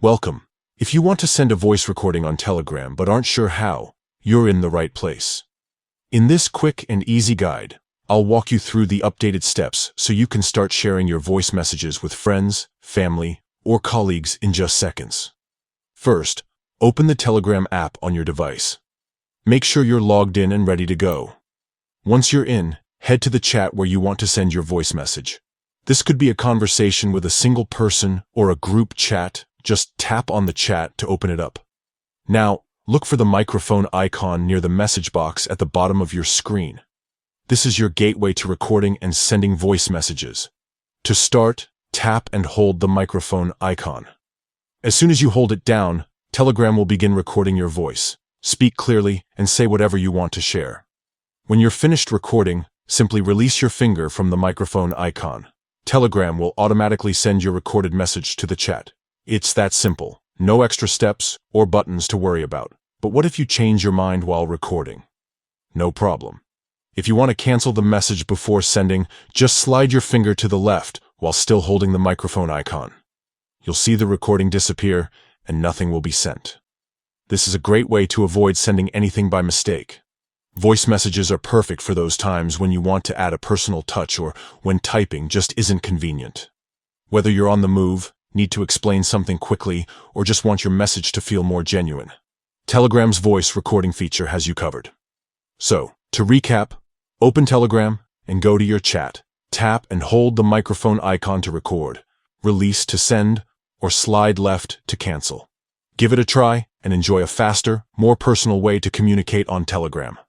Welcome. If you want to send a voice recording on Telegram but aren't sure how, you're in the right place. In this quick and easy guide, I'll walk you through the updated steps so you can start sharing your voice messages with friends, family, or colleagues in just seconds. First, open the Telegram app on your device. Make sure you're logged in and ready to go. Once you're in, head to the chat where you want to send your voice message. This could be a conversation with a single person or a group chat. Just tap on the chat to open it up. Now, look for the microphone icon near the message box at the bottom of your screen. This is your gateway to recording and sending voice messages. To start, tap and hold the microphone icon. As soon as you hold it down, Telegram will begin recording your voice. Speak clearly and say whatever you want to share. When you're finished recording, simply release your finger from the microphone icon. Telegram will automatically send your recorded message to the chat. It's that simple. No extra steps or buttons to worry about. But what if you change your mind while recording? No problem. If you want to cancel the message before sending, just slide your finger to the left while still holding the microphone icon. You'll see the recording disappear and nothing will be sent. This is a great way to avoid sending anything by mistake. Voice messages are perfect for those times when you want to add a personal touch or when typing just isn't convenient. Whether you're on the move, need to explain something quickly, or just want your message to feel more genuine, Telegram's voice recording feature has you covered. So, to recap, open Telegram and go to your chat. Tap and hold the microphone icon to record, release to send, or slide left to cancel. Give it a try and enjoy a faster, more personal way to communicate on Telegram.